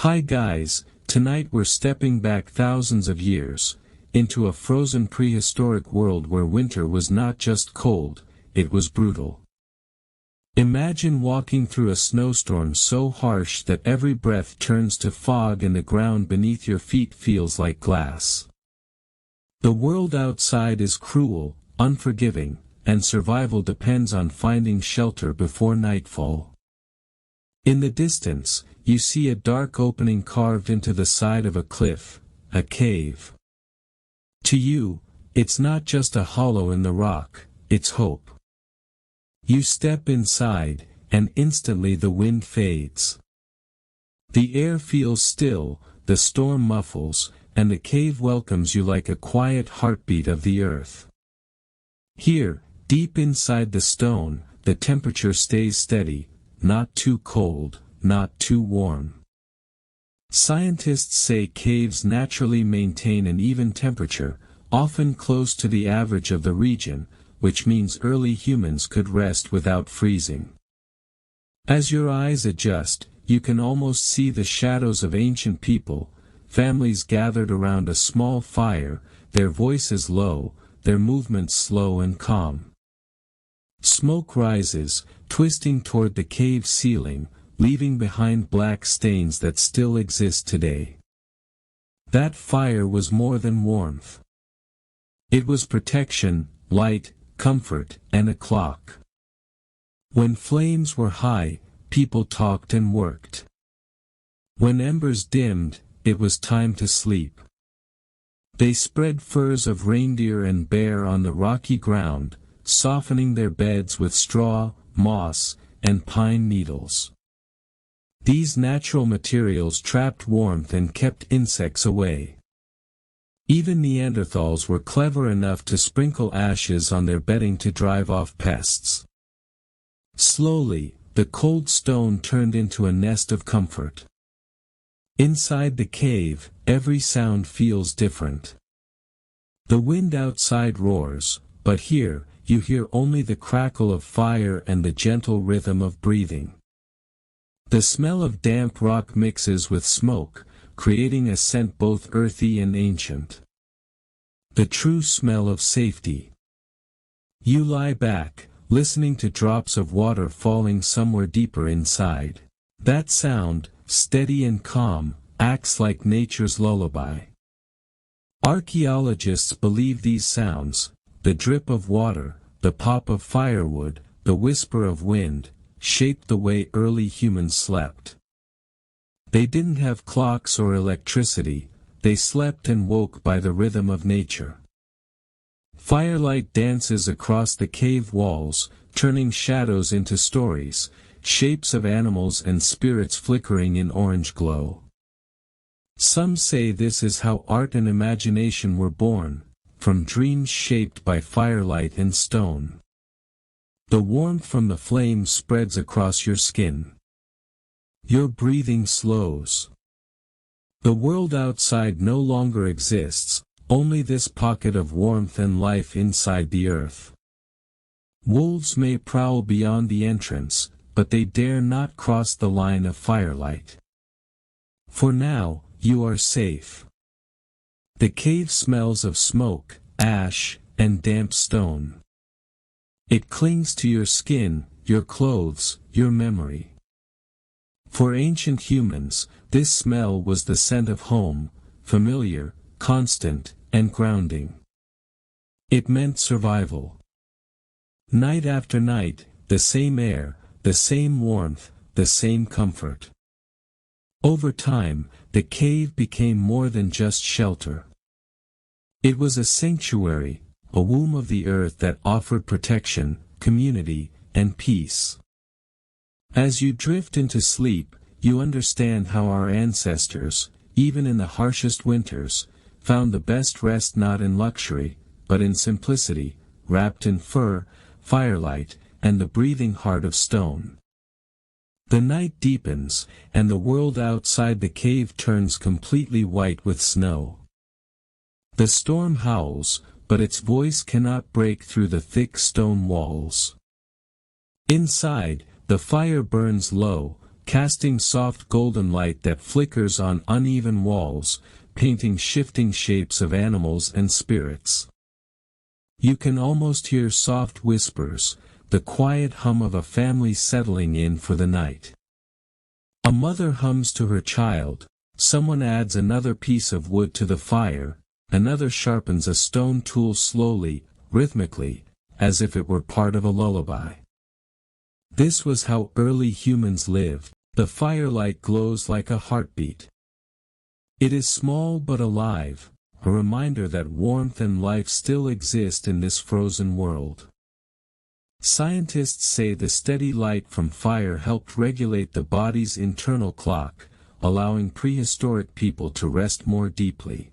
Hi guys, tonight we're stepping back thousands of years, into a frozen prehistoric world where winter was not just cold, it was brutal. Imagine walking through a snowstorm so harsh that every breath turns to fog and the ground beneath your feet feels like glass. The world outside is cruel, unforgiving, and survival depends on finding shelter before nightfall. In the distance, you see a dark opening carved into the side of a cliff, a cave. To you, it's not just a hollow in the rock, it's hope. You step inside, and instantly the wind fades. The air feels still, the storm muffles, and the cave welcomes you like a quiet heartbeat of the earth. Here, deep inside the stone, the temperature stays steady, not too cold, not too warm. Scientists say caves naturally maintain an even temperature, often close to the average of the region, which means early humans could rest without freezing. As your eyes adjust, you can almost see the shadows of ancient people, families gathered around a small fire, their voices low, their movements slow and calm. Smoke rises, twisting toward the cave ceiling, leaving behind black stains that still exist today. That fire was more than warmth. It was protection, light, comfort, and a clock. When flames were high, people talked and worked. When embers dimmed, it was time to sleep. They spread furs of reindeer and bear on the rocky ground, softening their beds with straw, moss, and pine needles. These natural materials trapped warmth and kept insects away. Even Neanderthals were clever enough to sprinkle ashes on their bedding to drive off pests. Slowly, the cold stone turned into a nest of comfort. Inside the cave, every sound feels different. The wind outside roars, but here, you hear only the crackle of fire and the gentle rhythm of breathing. The smell of damp rock mixes with smoke, creating a scent both earthy and ancient. The true smell of safety. You lie back, listening to drops of water falling somewhere deeper inside. That sound, steady and calm, acts like nature's lullaby. Archaeologists believe these sounds, the drip of water, the pop of firewood, the whisper of wind, shaped the way early humans slept. They didn't have clocks or electricity, they slept and woke by the rhythm of nature. Firelight dances across the cave walls, turning shadows into stories, shapes of animals and spirits flickering in orange glow. Some say this is how art and imagination were born, from dreams shaped by firelight and stone. The warmth from the flame spreads across your skin. Your breathing slows. The world outside no longer exists, only this pocket of warmth and life inside the earth. Wolves may prowl beyond the entrance, but they dare not cross the line of firelight. For now, you are safe. The cave smells of smoke, ash, and damp stone. It clings to your skin, your clothes, your memory. For ancient humans, this smell was the scent of home, familiar, constant, and grounding. It meant survival. Night after night, the same air, the same warmth, the same comfort. Over time, the cave became more than just shelter. It was a sanctuary, a womb of the earth that offered protection, community, and peace. As you drift into sleep, you understand how our ancestors, even in the harshest winters, found the best rest not in luxury, but in simplicity, wrapped in fur, firelight, and the breathing heart of stone. The night deepens, and the world outside the cave turns completely white with snow. The storm howls, but its voice cannot break through the thick stone walls. Inside, the fire burns low, casting soft golden light that flickers on uneven walls, painting shifting shapes of animals and spirits. You can almost hear soft whispers, the quiet hum of a family settling in for the night. A mother hums to her child, someone adds another piece of wood to the fire, another sharpens a stone tool slowly, rhythmically, as if it were part of a lullaby. This was how early humans lived. The firelight glows like a heartbeat. It is small but alive, a reminder that warmth and life still exist in this frozen world. Scientists say the steady light from fire helped regulate the body's internal clock, allowing prehistoric people to rest more deeply.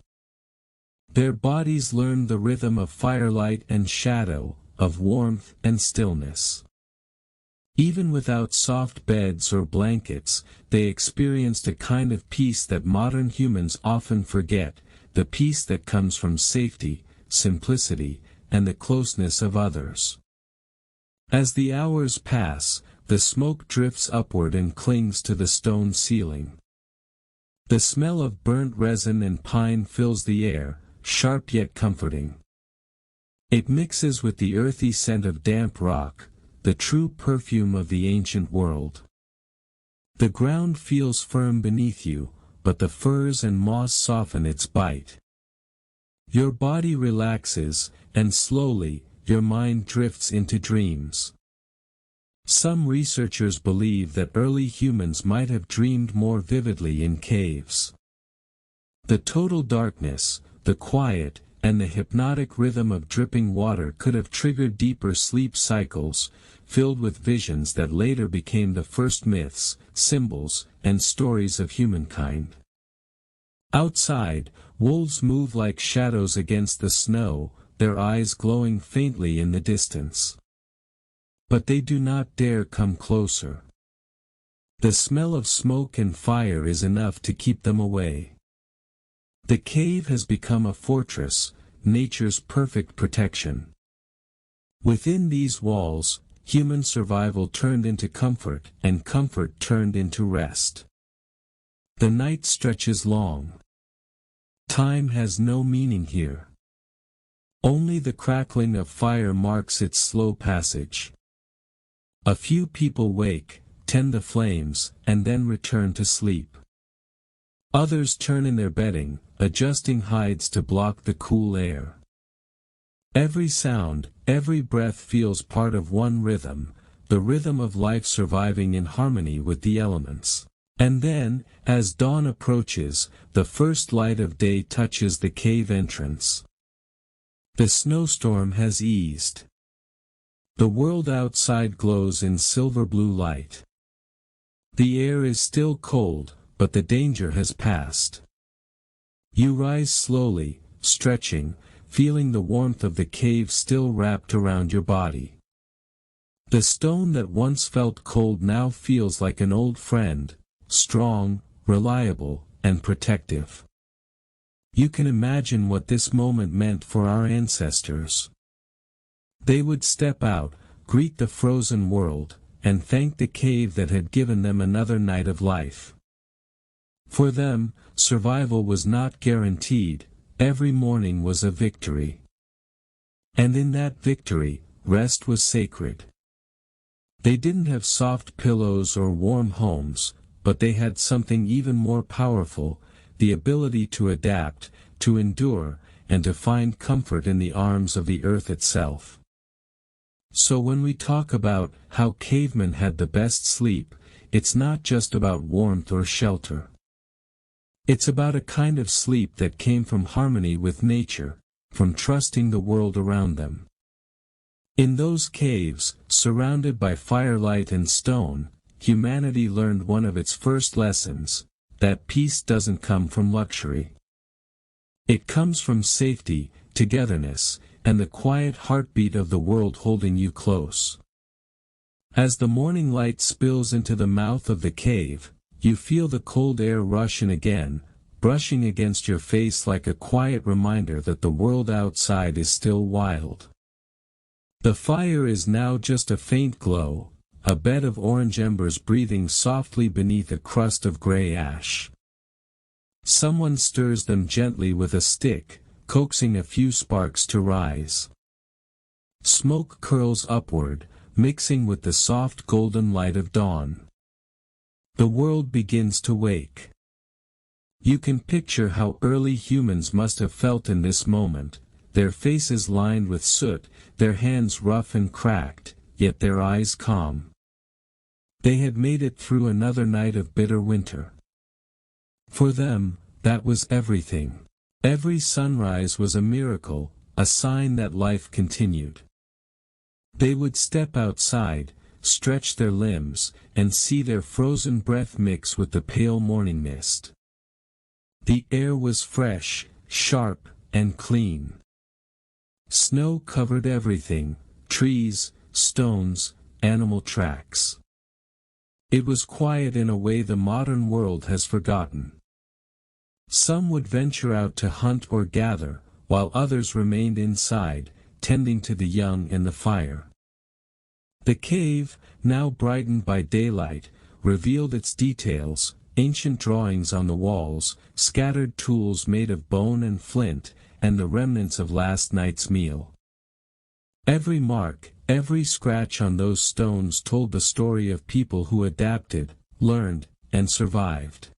Their bodies learned the rhythm of firelight and shadow, of warmth and stillness. Even without soft beds or blankets, they experienced a kind of peace that modern humans often forget, the peace that comes from safety, simplicity, and the closeness of others. As the hours pass, the smoke drifts upward and clings to the stone ceiling. The smell of burnt resin and pine fills the air, sharp yet comforting. It mixes with the earthy scent of damp rock, the true perfume of the ancient world. The ground feels firm beneath you, but the firs and moss soften its bite. Your body relaxes, and slowly, your mind drifts into dreams. Some researchers believe that early humans might have dreamed more vividly in caves. The total darkness, the quiet, and the hypnotic rhythm of dripping water could have triggered deeper sleep cycles, filled with visions that later became the first myths, symbols, and stories of humankind. Outside, wolves move like shadows against the snow, their eyes glowing faintly in the distance. But they do not dare come closer. The smell of smoke and fire is enough to keep them away. The cave has become a fortress, nature's perfect protection. Within these walls, human survival turned into comfort, and comfort turned into rest. The night stretches long. Time has no meaning here. Only the crackling of fire marks its slow passage. A few people wake, tend the flames, and then return to sleep. Others turn in their bedding, adjusting hides to block the cool air. Every sound, every breath feels part of one rhythm, the rhythm of life surviving in harmony with the elements. And then, as dawn approaches, the first light of day touches the cave entrance. The snowstorm has eased. The world outside glows in silver blue light. The air is still cold, but the danger has passed. You rise slowly, stretching, feeling the warmth of the cave still wrapped around your body. The stone that once felt cold now feels like an old friend, strong, reliable, and protective. You can imagine what this moment meant for our ancestors. They would step out, greet the frozen world, and thank the cave that had given them another night of life. For them, survival was not guaranteed, every morning was a victory. And in that victory, rest was sacred. They didn't have soft pillows or warm homes, but they had something even more powerful, the ability to adapt, to endure, and to find comfort in the arms of the earth itself. So when we talk about how cavemen had the best sleep, it's not just about warmth or shelter. It's about a kind of sleep that came from harmony with nature, from trusting the world around them. In those caves, surrounded by firelight and stone, humanity learned one of its first lessons, that peace doesn't come from luxury. It comes from safety, togetherness, and the quiet heartbeat of the world holding you close. As the morning light spills into the mouth of the cave, you feel the cold air rush in again, brushing against your face like a quiet reminder that the world outside is still wild. The fire is now just a faint glow, a bed of orange embers breathing softly beneath a crust of gray ash. Someone stirs them gently with a stick, coaxing a few sparks to rise. Smoke curls upward, mixing with the soft golden light of dawn. The world begins to wake. You can picture how early humans must have felt in this moment, their faces lined with soot, their hands rough and cracked, yet their eyes calm. They had made it through another night of bitter winter. For them, that was everything. Every sunrise was a miracle, a sign that life continued. They would step outside, stretch their limbs, and see their frozen breath mix with the pale morning mist. The air was fresh, sharp, and clean. Snow covered everything, trees, stones, animal tracks. It was quiet in a way the modern world has forgotten. Some would venture out to hunt or gather, while others remained inside, tending to the young and the fire. The cave, now brightened by daylight, revealed its details, ancient drawings on the walls, scattered tools made of bone and flint, and the remnants of last night's meal. Every mark, every scratch on those stones told the story of people who adapted, learned, and survived.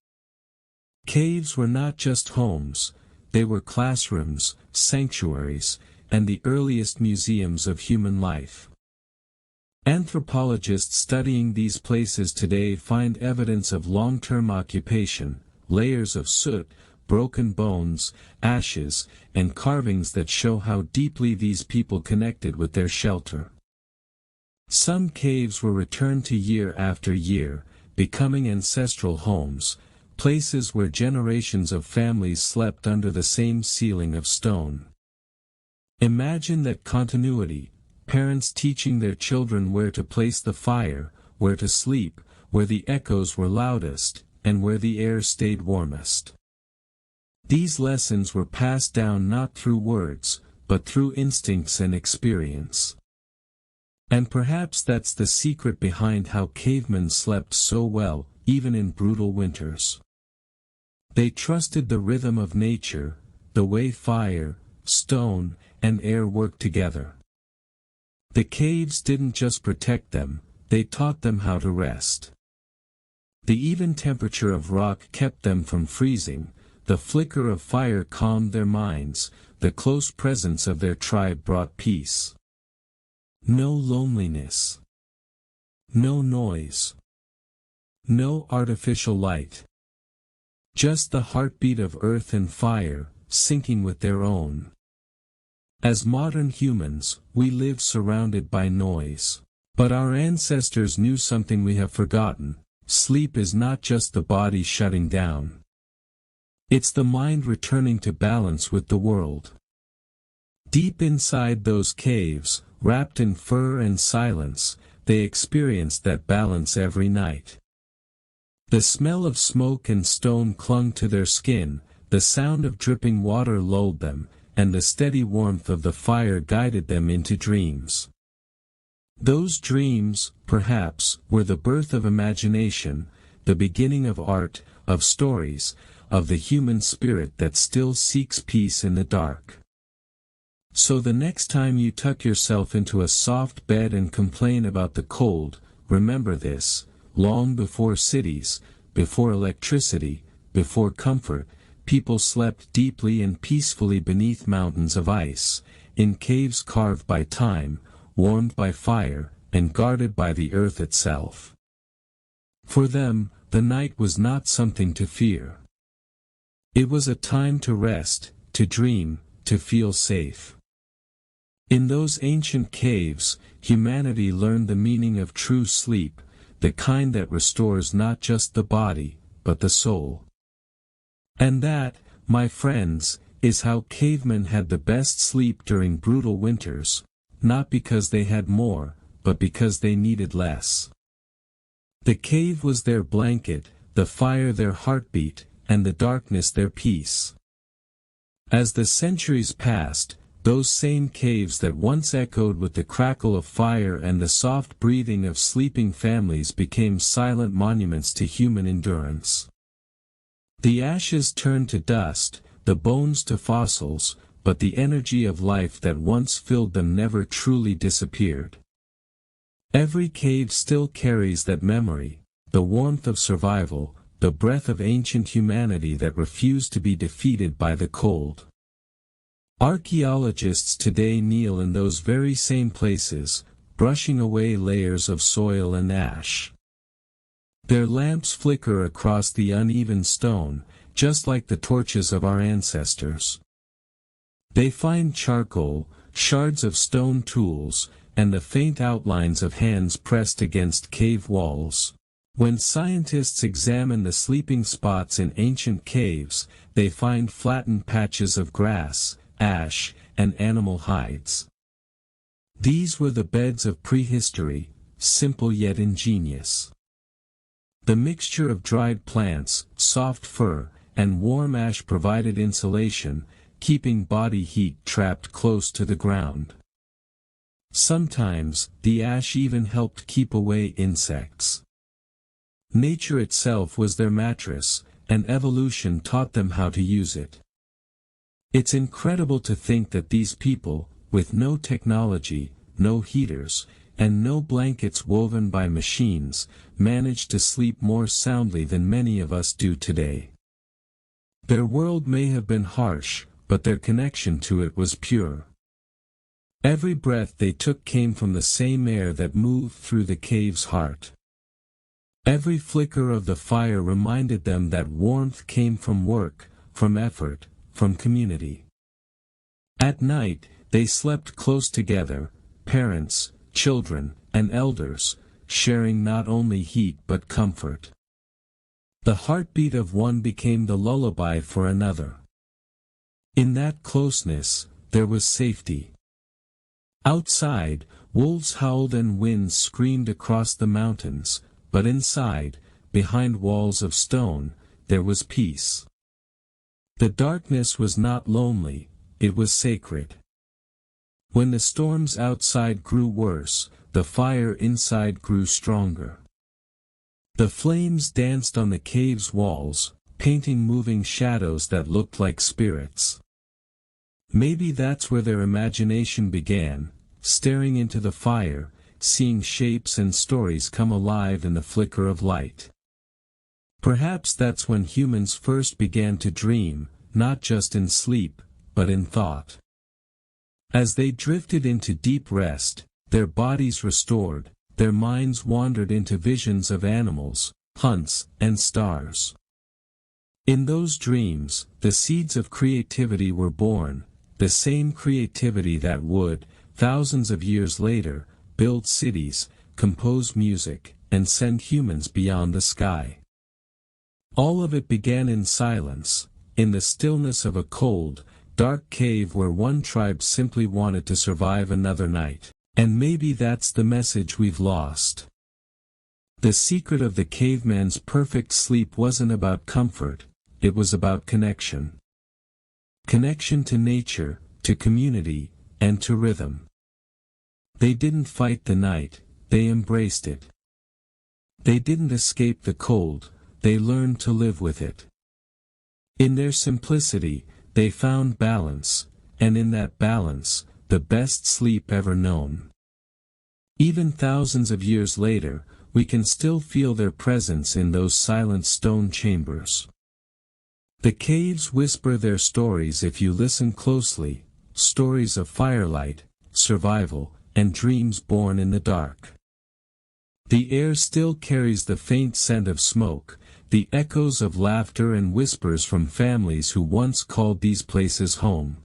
Caves were not just homes, they were classrooms, sanctuaries, and the earliest museums of human life. Anthropologists studying these places today find evidence of long-term occupation, layers of soot, broken bones, ashes, and carvings that show how deeply these people connected with their shelter. Some caves were returned to year after year, becoming ancestral homes, places where generations of families slept under the same ceiling of stone. Imagine that continuity, parents teaching their children where to place the fire, where to sleep, where the echoes were loudest, and where the air stayed warmest. These lessons were passed down not through words, but through instincts and experience. And perhaps that's the secret behind how cavemen slept so well, even in brutal winters. They trusted the rhythm of nature, the way fire, stone, and air worked together. The caves didn't just protect them, they taught them how to rest. The even temperature of rock kept them from freezing, the flicker of fire calmed their minds, the close presence of their tribe brought peace. No loneliness. No noise. No artificial light. Just the heartbeat of earth and fire, syncing with their own. As modern humans, we live surrounded by noise. But our ancestors knew something we have forgotten. Sleep is not just the body shutting down. It's the mind returning to balance with the world. Deep inside those caves, wrapped in fur and silence, they experienced that balance every night. The smell of smoke and stone clung to their skin, the sound of dripping water lulled them, and the steady warmth of the fire guided them into dreams. Those dreams, perhaps, were the birth of imagination, the beginning of art, of stories, of the human spirit that still seeks peace in the dark. So the next time you tuck yourself into a soft bed and complain about the cold, remember this: long before cities, before electricity, before comfort, people slept deeply and peacefully beneath mountains of ice, in caves carved by time, warmed by fire, and guarded by the earth itself. For them, the night was not something to fear. It was a time to rest, to dream, to feel safe. In those ancient caves, humanity learned the meaning of true sleep, the kind that restores not just the body, but the soul. And that, my friends, is how cavemen had the best sleep during brutal winters, not because they had more, but because they needed less. The cave was their blanket, the fire their heartbeat, and the darkness their peace. As the centuries passed, those same caves that once echoed with the crackle of fire and the soft breathing of sleeping families became silent monuments to human endurance. The ashes turned to dust, the bones to fossils, but the energy of life that once filled them never truly disappeared. Every cave still carries that memory, the warmth of survival, the breath of ancient humanity that refused to be defeated by the cold. Archaeologists today kneel in those very same places, brushing away layers of soil and ash. Their lamps flicker across the uneven stone, just like the torches of our ancestors. They find charcoal, shards of stone tools, and the faint outlines of hands pressed against cave walls. When scientists examine the sleeping spots in ancient caves, they find flattened patches of grass, ash, and animal hides. These were the beds of prehistory, simple yet ingenious. The mixture of dried plants, soft fur, and warm ash provided insulation, keeping body heat trapped close to the ground. Sometimes, the ash even helped keep away insects. Nature itself was their mattress, and evolution taught them how to use it. It's incredible to think that these people, with no technology, no heaters, and no blankets woven by machines, managed to sleep more soundly than many of us do today. Their world may have been harsh, but their connection to it was pure. Every breath they took came from the same air that moved through the cave's heart. Every flicker of the fire reminded them that warmth came from work, from effort, from community. At night, they slept close together, parents, children, and elders, sharing not only heat but comfort. The heartbeat of one became the lullaby for another. In that closeness, there was safety. Outside, wolves howled and winds screamed across the mountains, but inside, behind walls of stone, there was peace. The darkness was not lonely, it was sacred. When the storms outside grew worse, the fire inside grew stronger. The flames danced on the cave's walls, painting moving shadows that looked like spirits. Maybe that's where their imagination began, staring into the fire, seeing shapes and stories come alive in the flicker of light. Perhaps that's when humans first began to dream, not just in sleep, but in thought. As they drifted into deep rest, their bodies restored, their minds wandered into visions of animals, hunts, and stars. In those dreams, the seeds of creativity were born, the same creativity that would, thousands of years later, build cities, compose music, and send humans beyond the sky. All of it began in silence, in the stillness of a cold, dark cave where one tribe simply wanted to survive another night. And maybe that's the message we've lost. The secret of the caveman's perfect sleep wasn't about comfort, it was about connection. Connection to nature, to community, and to rhythm. They didn't fight the night, they embraced it. They didn't escape the cold, they learned to live with it. In their simplicity, they found balance, and in that balance, the best sleep ever known. Even thousands of years later, we can still feel their presence in those silent stone chambers. The caves whisper their stories if you listen closely, stories of firelight, survival, and dreams born in the dark. The air still carries the faint scent of smoke, the echoes of laughter and whispers from families who once called these places home.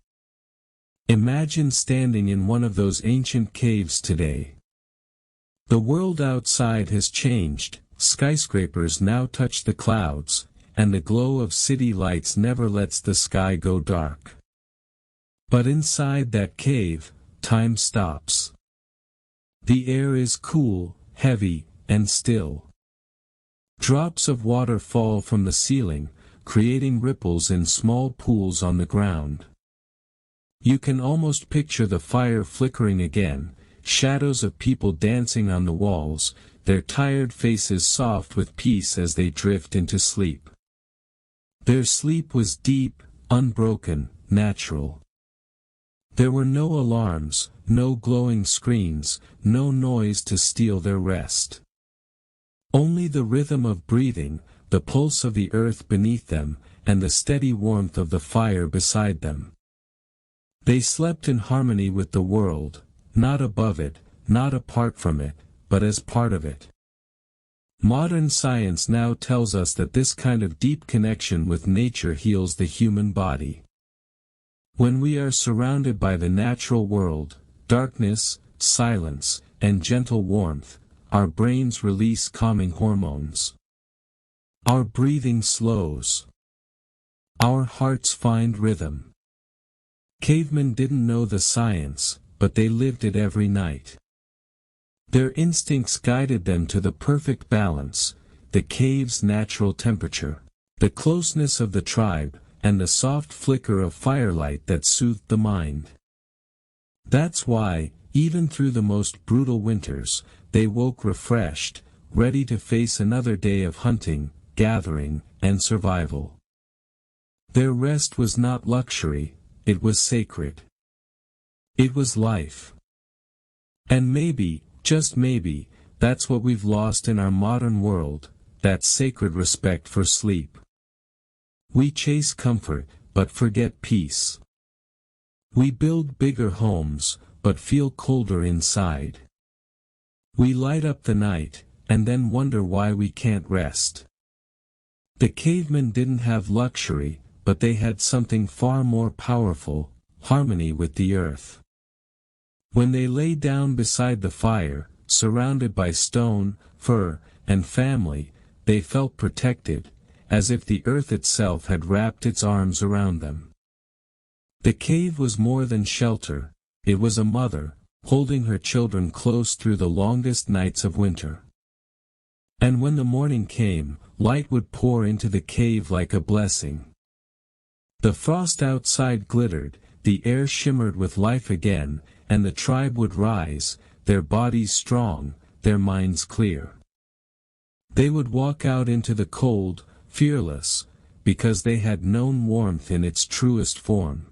Imagine standing in one of those ancient caves today. The world outside has changed, skyscrapers now touch the clouds, and the glow of city lights never lets the sky go dark. But inside that cave, time stops. The air is cool, heavy, and still. Drops of water fall from the ceiling, creating ripples in small pools on the ground. You can almost picture the fire flickering again, shadows of people dancing on the walls, their tired faces soft with peace as they drift into sleep. Their sleep was deep, unbroken, natural. There were no alarms, no glowing screens, no noise to steal their rest. Only the rhythm of breathing, the pulse of the earth beneath them, and the steady warmth of the fire beside them. They slept in harmony with the world, not above it, not apart from it, but as part of it. Modern science now tells us that this kind of deep connection with nature heals the human body. When we are surrounded by the natural world, darkness, silence, and gentle warmth, our brains release calming hormones. Our breathing slows. Our hearts find rhythm. Cavemen didn't know the science, but they lived it every night. Their instincts guided them to the perfect balance, the cave's natural temperature, the closeness of the tribe, and the soft flicker of firelight that soothed the mind. That's why, even through the most brutal winters, they woke refreshed, ready to face another day of hunting, gathering, and survival. Their rest was not luxury, it was sacred. It was life. And maybe, just maybe, that's what we've lost in our modern world, that sacred respect for sleep. We chase comfort, but forget peace. We build bigger homes, but feel colder inside. We light up the night, and then wonder why we can't rest. The cavemen didn't have luxury, but they had something far more powerful, harmony with the earth. When they lay down beside the fire, surrounded by stone, fur, and family, they felt protected, as if the earth itself had wrapped its arms around them. The cave was more than shelter, it was a mother, holding her children close through the longest nights of winter. And when the morning came, light would pour into the cave like a blessing. The frost outside glittered, the air shimmered with life again, and the tribe would rise, their bodies strong, their minds clear. They would walk out into the cold, fearless, because they had known warmth in its truest form.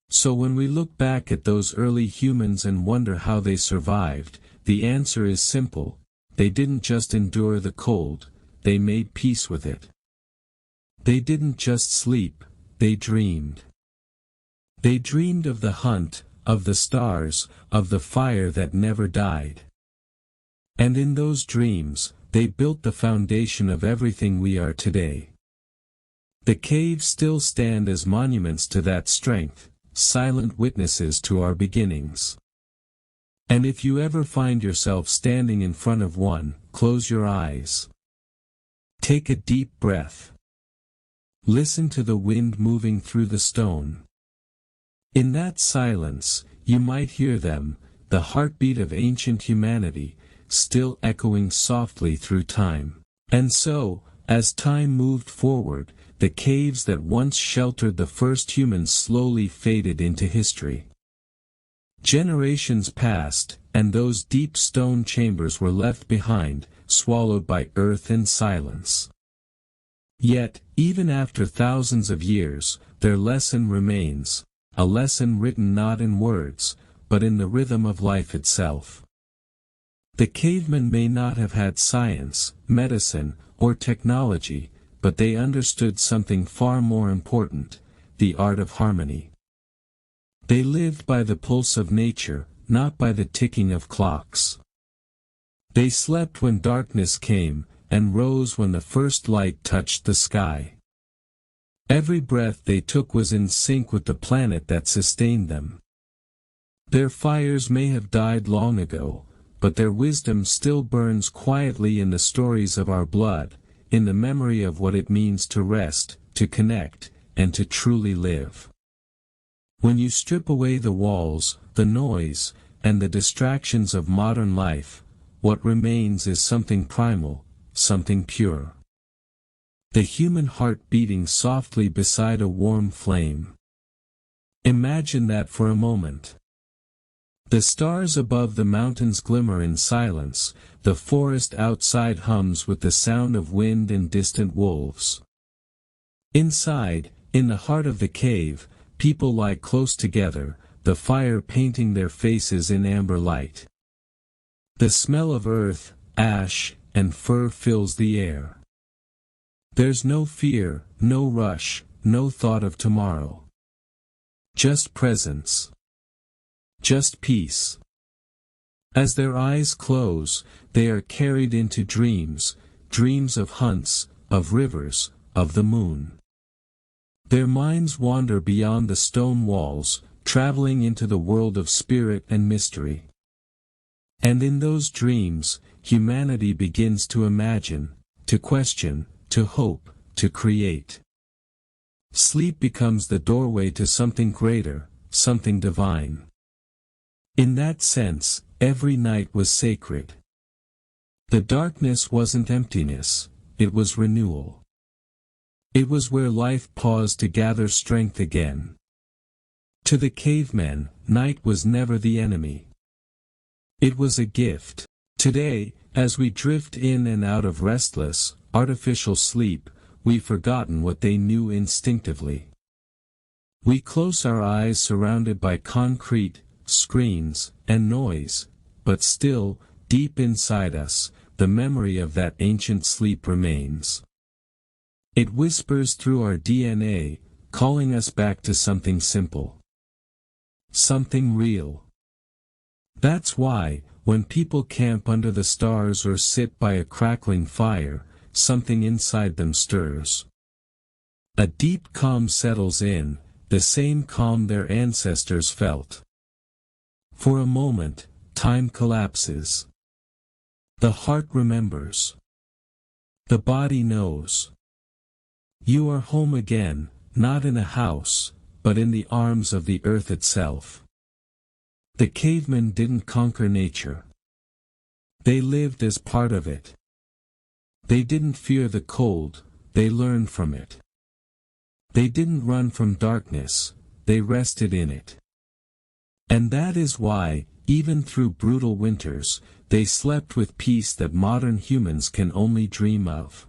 So when we look back at those early humans and wonder how they survived, the answer is simple: they didn't just endure the cold, they made peace with it. They didn't just sleep, they dreamed. They dreamed of the hunt, of the stars, of the fire that never died. And in those dreams, they built the foundation of everything we are today. The caves still stand as monuments to that strength, silent witnesses to our beginnings. And if you ever find yourself standing in front of one, close your eyes. Take a deep breath. Listen to the wind moving through the stone. In that silence, you might hear them, the heartbeat of ancient humanity, still echoing softly through time. And so, as time moved forward, the caves that once sheltered the first humans slowly faded into history. Generations passed, and those deep stone chambers were left behind, swallowed by earth and silence. Yet, even after thousands of years, their lesson remains, a lesson written not in words, but in the rhythm of life itself. The cavemen may not have had science, medicine, or technology, but they understood something far more important: the art of harmony. They lived by the pulse of nature, not by the ticking of clocks. They slept when darkness came, and rose when the first light touched the sky. Every breath they took was in sync with the planet that sustained them. Their fires may have died long ago, but their wisdom still burns quietly in the stories of our blood, in the memory of what it means to rest, to connect, and to truly live. When you strip away the walls, the noise, and the distractions of modern life, what remains is something primal, something pure. The human heart beating softly beside a warm flame. Imagine that for a moment. The stars above the mountains glimmer in silence, the forest outside hums with the sound of wind and distant wolves. Inside, in the heart of the cave, people lie close together, the fire painting their faces in amber light. The smell of earth, ash, and fur fills the air. There's no fear, no rush, no thought of tomorrow. Just presence. Just peace. As their eyes close, they are carried into dreams, dreams of hunts, of rivers, of the moon. Their minds wander beyond the stone walls, traveling into the world of spirit and mystery. And in those dreams, humanity begins to imagine, to question, to hope, to create. Sleep becomes the doorway to something greater, something divine. In that sense, every night was sacred. The darkness wasn't emptiness, it was renewal. It was where life paused to gather strength again. To the cavemen, night was never the enemy. It was a gift. Today, as we drift in and out of restless, artificial sleep, we've forgotten what they knew instinctively. We close our eyes surrounded by concrete, screens, and noise, but still, deep inside us, the memory of that ancient sleep remains. It whispers through our DNA, calling us back to something simple. Something real. That's why, when people camp under the stars or sit by a crackling fire, something inside them stirs. A deep calm settles in, the same calm their ancestors felt. For a moment, time collapses. The heart remembers. The body knows. You are home again, not in a house, but in the arms of the earth itself. The cavemen didn't conquer nature. They lived as part of it. They didn't fear the cold, they learned from it. They didn't run from darkness, they rested in it. And that is why, even through brutal winters, they slept with peace that modern humans can only dream of.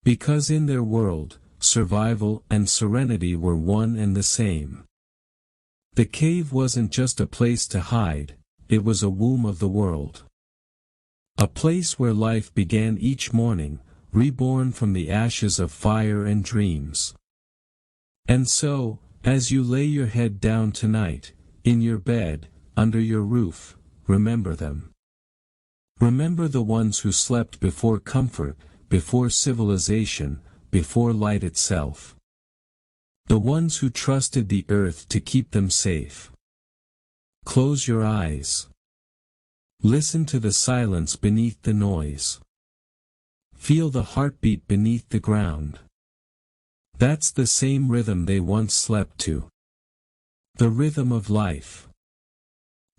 Because in their world, survival and serenity were one and the same. The cave wasn't just a place to hide, it was a womb of the world. A place where life began each morning, reborn from the ashes of fire and dreams. And so, as you lay your head down tonight, in your bed, under your roof, remember them. Remember the ones who slept before comfort, before civilization, before light itself. The ones who trusted the earth to keep them safe. Close your eyes. Listen to the silence beneath the noise. Feel the heartbeat beneath the ground. That's the same rhythm they once slept to. The rhythm of life.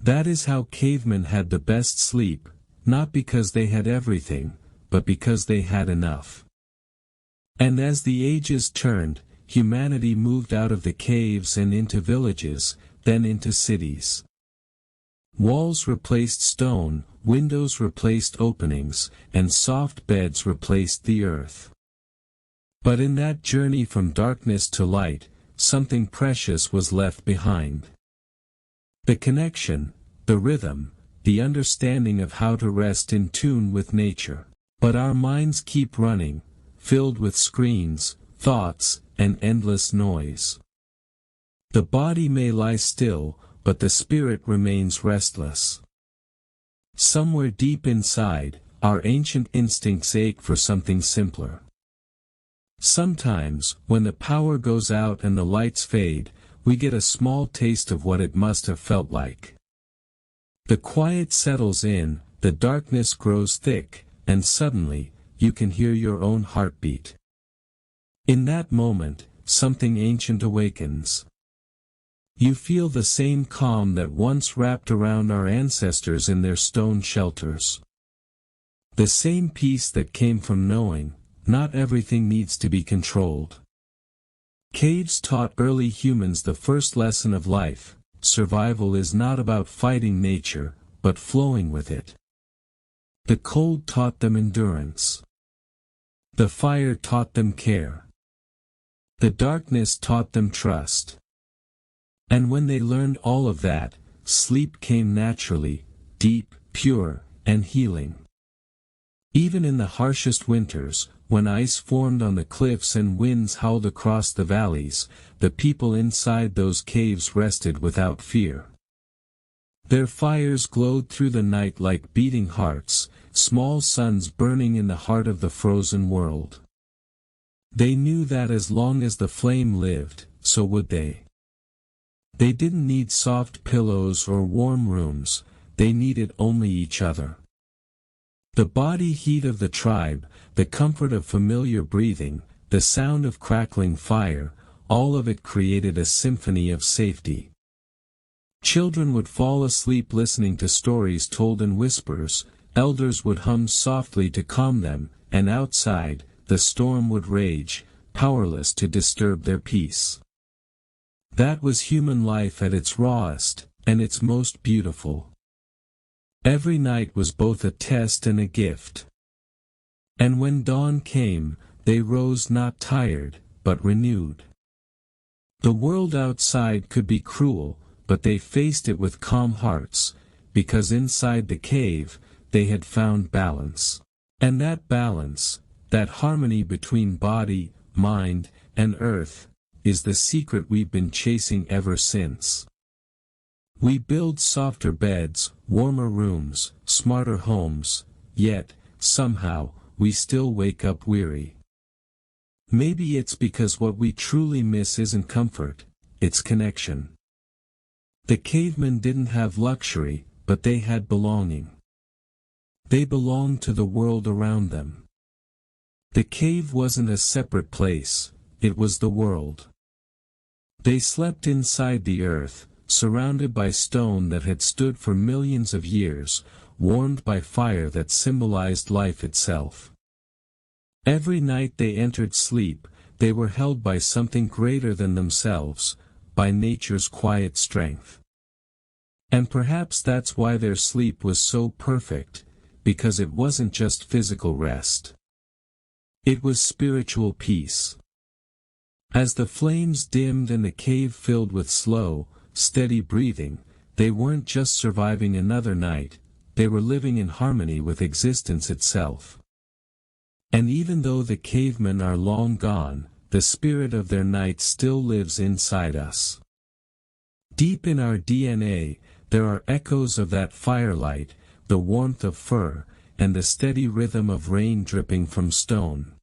That is how cavemen had the best sleep, not because they had everything, but because they had enough. And as the ages turned, humanity moved out of the caves and into villages, then into cities. Walls replaced stone, windows replaced openings, and soft beds replaced the earth. But in that journey from darkness to light, something precious was left behind. The connection, the rhythm, the understanding of how to rest in tune with nature. But our minds keep running, filled with screens, thoughts, and endless noise. The body may lie still, but the spirit remains restless. Somewhere deep inside, our ancient instincts ache for something simpler. Sometimes, when the power goes out and the lights fade, we get a small taste of what it must have felt like. The quiet settles in, the darkness grows thick, and suddenly, you can hear your own heartbeat. In that moment, something ancient awakens. You feel the same calm that once wrapped around our ancestors in their stone shelters. The same peace that came from knowing, not everything needs to be controlled. Caves taught early humans the first lesson of life: survival is not about fighting nature, but flowing with it. The cold taught them endurance. The fire taught them care. The darkness taught them trust. And when they learned all of that, sleep came naturally, deep, pure, and healing. Even in the harshest winters, when ice formed on the cliffs and winds howled across the valleys, the people inside those caves rested without fear. Their fires glowed through the night like beating hearts, small suns burning in the heart of the frozen world. They knew that as long as the flame lived, so would they. They didn't need soft pillows or warm rooms, they needed only each other. The body heat of the tribe, the comfort of familiar breathing, the sound of crackling fire, all of it created a symphony of safety. Children would fall asleep listening to stories told in whispers, elders would hum softly to calm them, and outside, the storm would rage, powerless to disturb their peace. That was human life at its rawest, and its most beautiful. Every night was both a test and a gift. And when dawn came, they rose not tired, but renewed. The world outside could be cruel, but they faced it with calm hearts, because inside the cave, they had found balance. And that balance, that harmony between body, mind, and earth, is the secret we've been chasing ever since. We build softer beds, warmer rooms, smarter homes, yet, somehow, we still wake up weary. Maybe it's because what we truly miss isn't comfort, it's connection. The cavemen didn't have luxury, but they had belonging. They belonged to the world around them. The cave wasn't a separate place, it was the world. They slept inside the earth, surrounded by stone that had stood for millions of years, warmed by fire that symbolized life itself. Every night they entered sleep, they were held by something greater than themselves, by nature's quiet strength. And perhaps that's why their sleep was so perfect, because it wasn't just physical rest. It was spiritual peace. As the flames dimmed and the cave filled with slow, steady breathing, they weren't just surviving another night, they were living in harmony with existence itself. And even though the cavemen are long gone, the spirit of their night still lives inside us. Deep in our DNA, there are echoes of that firelight, the warmth of fur, and the steady rhythm of rain dripping from stone.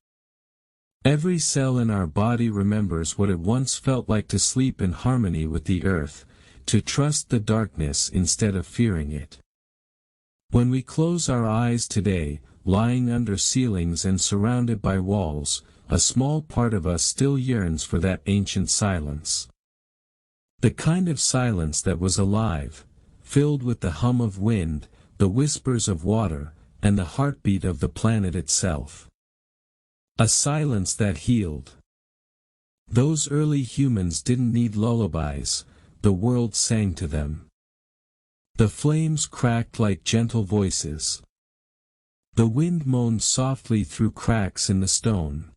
Every cell in our body remembers what it once felt like to sleep in harmony with the earth, to trust the darkness instead of fearing it. When we close our eyes today, lying under ceilings and surrounded by walls, a small part of us still yearns for that ancient silence. The kind of silence that was alive, filled with the hum of wind, the whispers of water, and the heartbeat of the planet itself. A silence that healed. Those early humans didn't need lullabies, the world sang to them. The flames cracked like gentle voices. The wind moaned softly through cracks in the stone.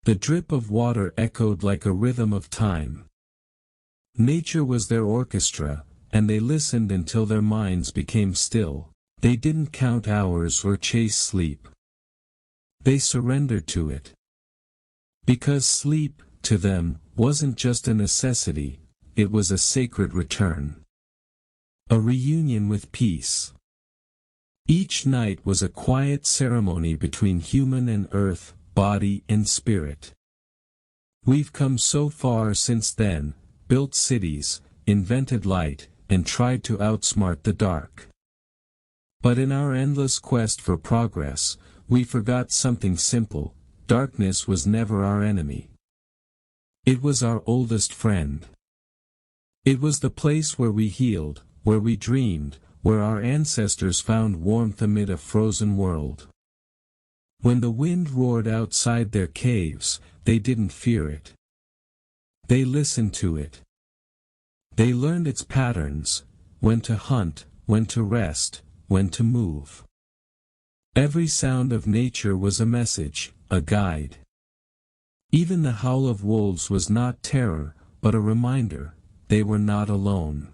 The drip of water echoed like a rhythm of time. Nature was their orchestra, and they listened until their minds became still. They didn't count hours or chase sleep. They surrendered to it. Because sleep, to them, wasn't just a necessity, it was a sacred return. A reunion with peace. Each night was a quiet ceremony between human and earth, body and spirit. We've come so far since then, built cities, invented light, and tried to outsmart the dark. But in our endless quest for progress, we forgot something simple: darkness was never our enemy. It was our oldest friend. It was the place where we healed, where we dreamed, where our ancestors found warmth amid a frozen world. When the wind roared outside their caves, they didn't fear it. They listened to it. They learned its patterns, when to hunt, when to rest, when to move. Every sound of nature was a message, a guide. Even the howl of wolves was not terror, but a reminder, they were not alone.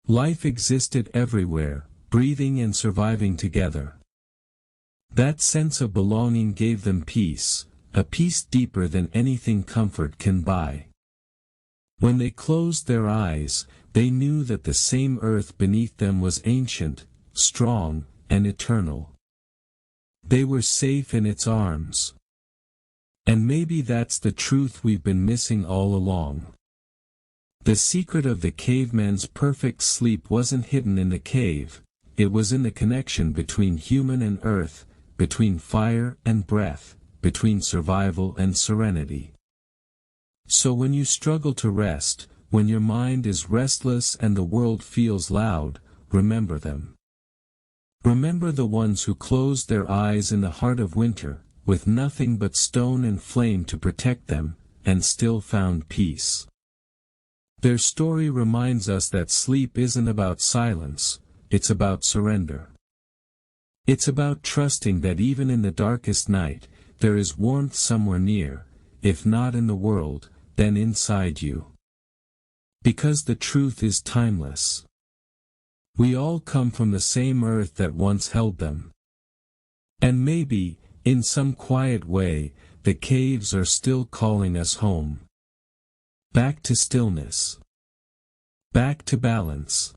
Life existed everywhere, breathing and surviving together. That sense of belonging gave them peace, a peace deeper than anything comfort can buy. When they closed their eyes, they knew that the same earth beneath them was ancient, strong, and eternal. They were safe in its arms. And maybe that's the truth we've been missing all along. The secret of the caveman's perfect sleep wasn't hidden in the cave, it was in the connection between human and earth, between fire and breath, between survival and serenity. So when you struggle to rest, when your mind is restless and the world feels loud, remember them. Remember the ones who closed their eyes in the heart of winter, with nothing but stone and flame to protect them, and still found peace. Their story reminds us that sleep isn't about silence, it's about surrender. It's about trusting that even in the darkest night, there is warmth somewhere near, if not in the world, then inside you. Because the truth is timeless. We all come from the same earth that once held them. And maybe, in some quiet way, the caves are still calling us home. Back to stillness. Back to balance.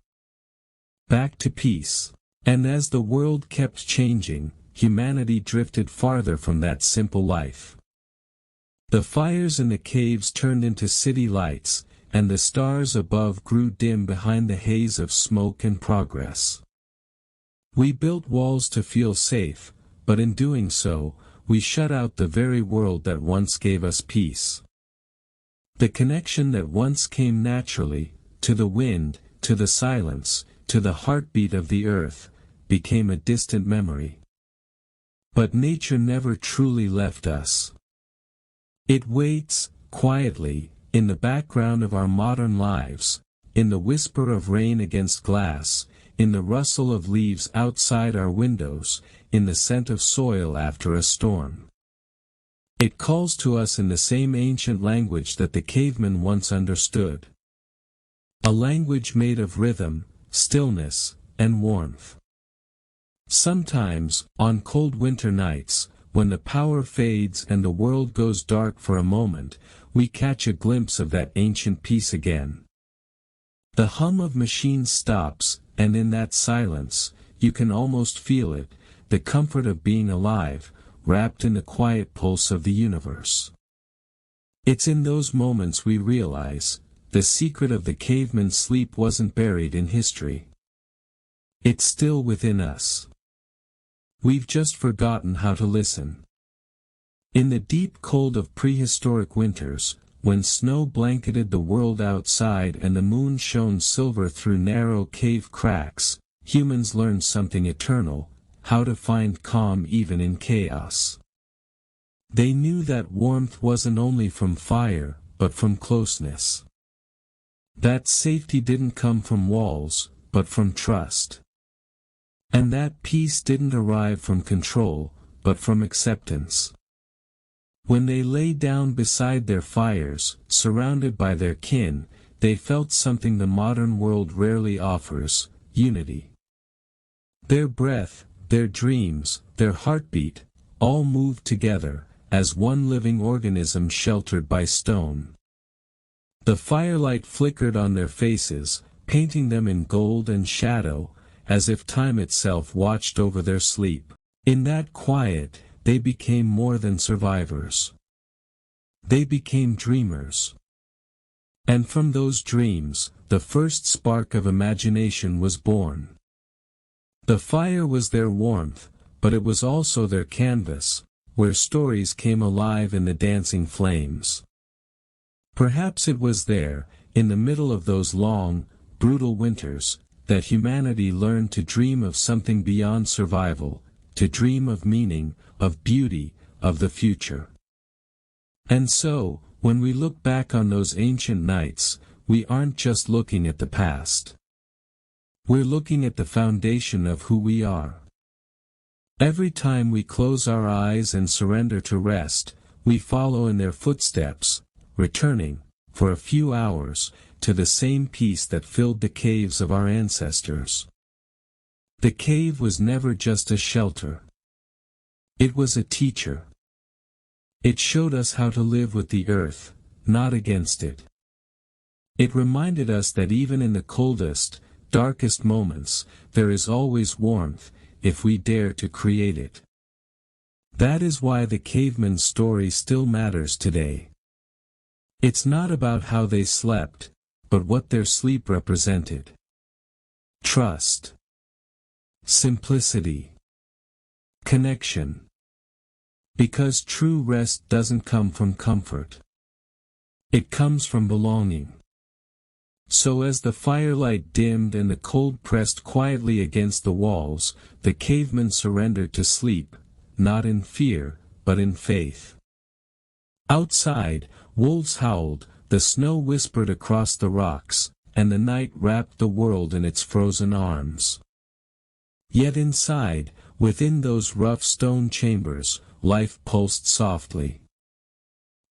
Back to peace. And as the world kept changing, humanity drifted farther from that simple life. The fires in the caves turned into city lights, and the stars above grew dim behind the haze of smoke and progress. We built walls to feel safe, but in doing so, we shut out the very world that once gave us peace. The connection that once came naturally, to the wind, to the silence, to the heartbeat of the earth, became a distant memory. But nature never truly left us. It waits, quietly, in the background of our modern lives, in the whisper of rain against glass, in the rustle of leaves outside our windows, in the scent of soil after a storm. It calls to us in the same ancient language that the cavemen once understood. A language made of rhythm, stillness, and warmth. Sometimes, on cold winter nights, when the power fades and the world goes dark for a moment, we catch a glimpse of that ancient peace again. The hum of machines stops, and in that silence, you can almost feel it, the comfort of being alive, wrapped in the quiet pulse of the universe. It's in those moments we realize, the secret of the caveman's sleep wasn't buried in history. It's still within us. We've just forgotten how to listen. In the deep cold of prehistoric winters, when snow blanketed the world outside and the moon shone silver through narrow cave cracks, humans learned something eternal, how to find calm even in chaos. They knew that warmth wasn't only from fire, but from closeness. That safety didn't come from walls, but from trust. And that peace didn't arrive from control, but from acceptance. When they lay down beside their fires, surrounded by their kin, they felt something the modern world rarely offers, unity. Their breath, their dreams, their heartbeat, all moved together, as one living organism sheltered by stone. The firelight flickered on their faces, painting them in gold and shadow, as if time itself watched over their sleep. In that quiet, they became more than survivors. They became dreamers. And from those dreams, the first spark of imagination was born. The fire was their warmth, but it was also their canvas, where stories came alive in the dancing flames. Perhaps it was there, in the middle of those long, brutal winters, that humanity learned to dream of something beyond survival, to dream of meaning, of beauty, of the future. And so, when we look back on those ancient nights, we aren't just looking at the past. We're looking at the foundation of who we are. Every time we close our eyes and surrender to rest, we follow in their footsteps, returning, for a few hours, to the same peace that filled the caves of our ancestors. The cave was never just a shelter. It was a teacher. It showed us how to live with the earth, not against it. It reminded us that even in the coldest, darkest moments, there is always warmth, if we dare to create it. That is why the cavemen's story still matters today. It's not about how they slept, but what their sleep represented. Trust. Simplicity. Connection. Because true rest doesn't come from comfort. It comes from belonging. So as the firelight dimmed and the cold pressed quietly against the walls, the cavemen surrendered to sleep, not in fear, but in faith. Outside, wolves howled, the snow whispered across the rocks, and the night wrapped the world in its frozen arms. Yet inside, within those rough stone chambers, life pulsed softly.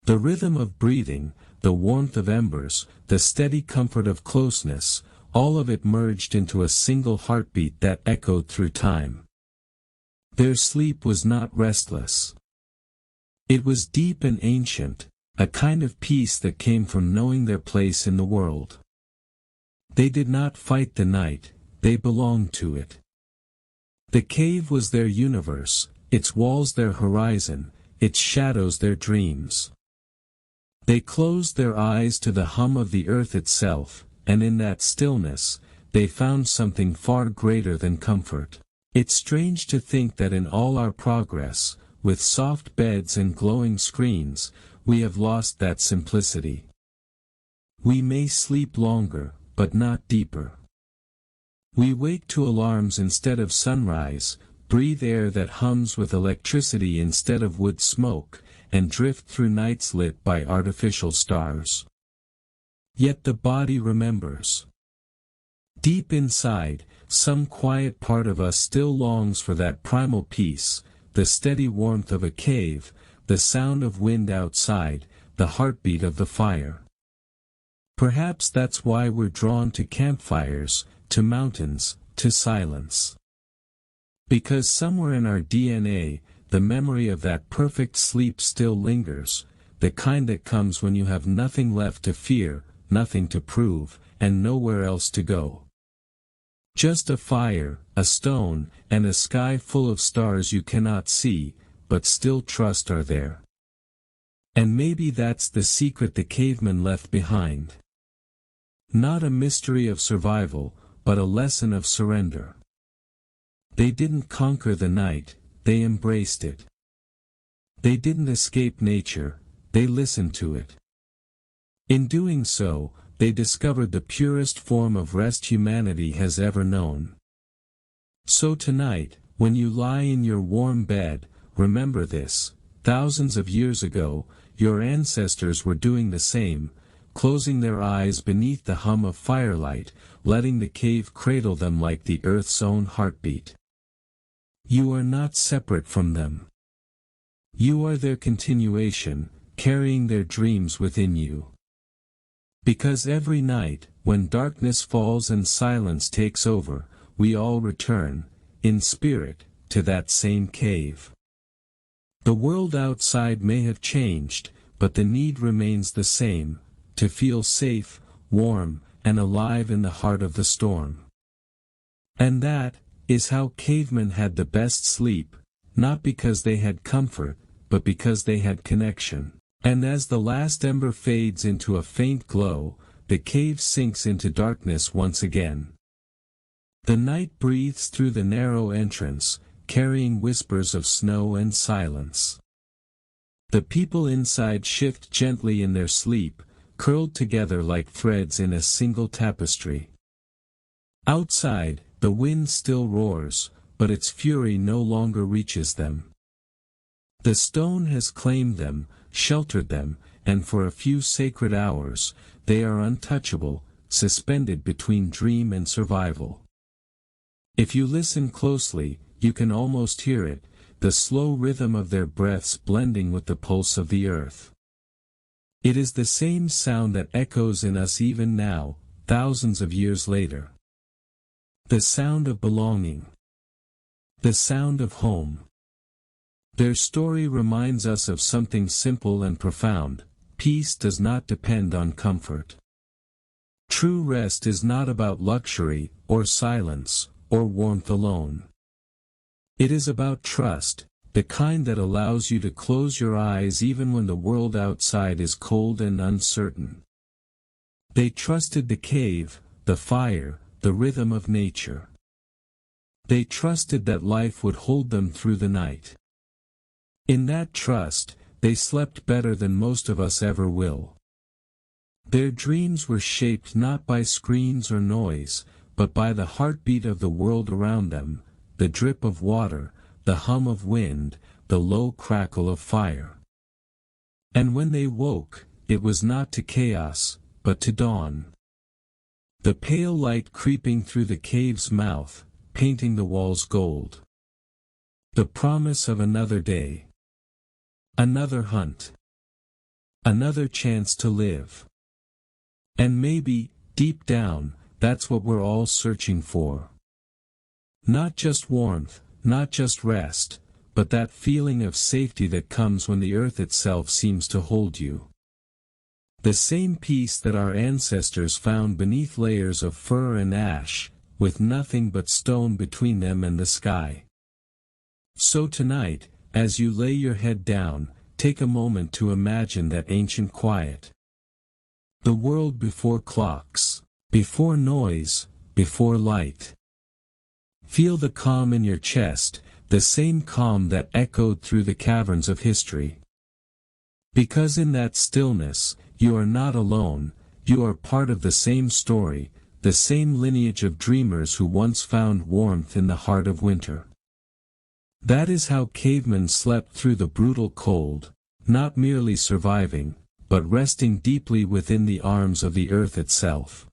The rhythm of breathing, the warmth of embers, the steady comfort of closeness, all of it merged into a single heartbeat that echoed through time. Their sleep was not restless. It was deep and ancient, a kind of peace that came from knowing their place in the world. They did not fight the night, they belonged to it. The cave was their universe, its walls their horizon, its shadows their dreams. They closed their eyes to the hum of the earth itself, and in that stillness, they found something far greater than comfort. It's strange to think that in all our progress, with soft beds and glowing screens, we have lost that simplicity. We may sleep longer, but not deeper. We wake to alarms instead of sunrise, breathe air that hums with electricity instead of wood smoke, and drift through nights lit by artificial stars. Yet the body remembers. Deep inside, some quiet part of us still longs for that primal peace, the steady warmth of a cave, the sound of wind outside, the heartbeat of the fire. Perhaps that's why we're drawn to campfires, to mountains, to silence. Because somewhere in our DNA, the memory of that perfect sleep still lingers, the kind that comes when you have nothing left to fear, nothing to prove, and nowhere else to go. Just a fire, a stone, and a sky full of stars you cannot see, but still trust are there. And maybe that's the secret the cavemen left behind. Not a mystery of survival, but a lesson of surrender. They didn't conquer the night, they embraced it. They didn't escape nature, they listened to it. In doing so, they discovered the purest form of rest humanity has ever known. So tonight, when you lie in your warm bed, remember this: thousands of years ago, your ancestors were doing the same, closing their eyes beneath the hum of firelight, letting the cave cradle them like the earth's own heartbeat. You are not separate from them. You are their continuation, carrying their dreams within you. Because every night, when darkness falls and silence takes over, we all return, in spirit, to that same cave. The world outside may have changed, but the need remains the same, to feel safe, warm, and alive in the heart of the storm. And that is how cavemen had the best sleep, not because they had comfort, but because they had connection. And as the last ember fades into a faint glow, the cave sinks into darkness once again. The night breathes through the narrow entrance, carrying whispers of snow and silence. The people inside shift gently in their sleep, curled together like threads in a single tapestry. Outside, the wind still roars, but its fury no longer reaches them. The stone has claimed them, sheltered them, and for a few sacred hours, they are untouchable, suspended between dream and survival. If you listen closely, you can almost hear it, the slow rhythm of their breaths blending with the pulse of the earth. It is the same sound that echoes in us even now, thousands of years later. The sound of belonging. The sound of home. Their story reminds us of something simple and profound: peace does not depend on comfort. True rest is not about luxury, or silence, or warmth alone. It is about trust, the kind that allows you to close your eyes even when the world outside is cold and uncertain. They trusted the cave, the fire, the rhythm of nature. They trusted that life would hold them through the night. In that trust, they slept better than most of us ever will. Their dreams were shaped not by screens or noise, but by the heartbeat of the world around them, the drip of water, the hum of wind, the low crackle of fire. And when they woke, it was not to chaos, but to dawn. The pale light creeping through the cave's mouth, painting the walls gold. The promise of another day. Another hunt. Another chance to live. And maybe, deep down, that's what we're all searching for. Not just warmth, not just rest, but that feeling of safety that comes when the earth itself seems to hold you. The same peace that our ancestors found beneath layers of fur and ash, with nothing but stone between them and the sky. So tonight, as you lay your head down, take a moment to imagine that ancient quiet. The world before clocks, before noise, before light. Feel the calm in your chest, the same calm that echoed through the caverns of history. Because in that stillness, you are not alone, you are part of the same story, the same lineage of dreamers who once found warmth in the heart of winter. That is how cavemen slept through the brutal cold, not merely surviving, but resting deeply within the arms of the earth itself.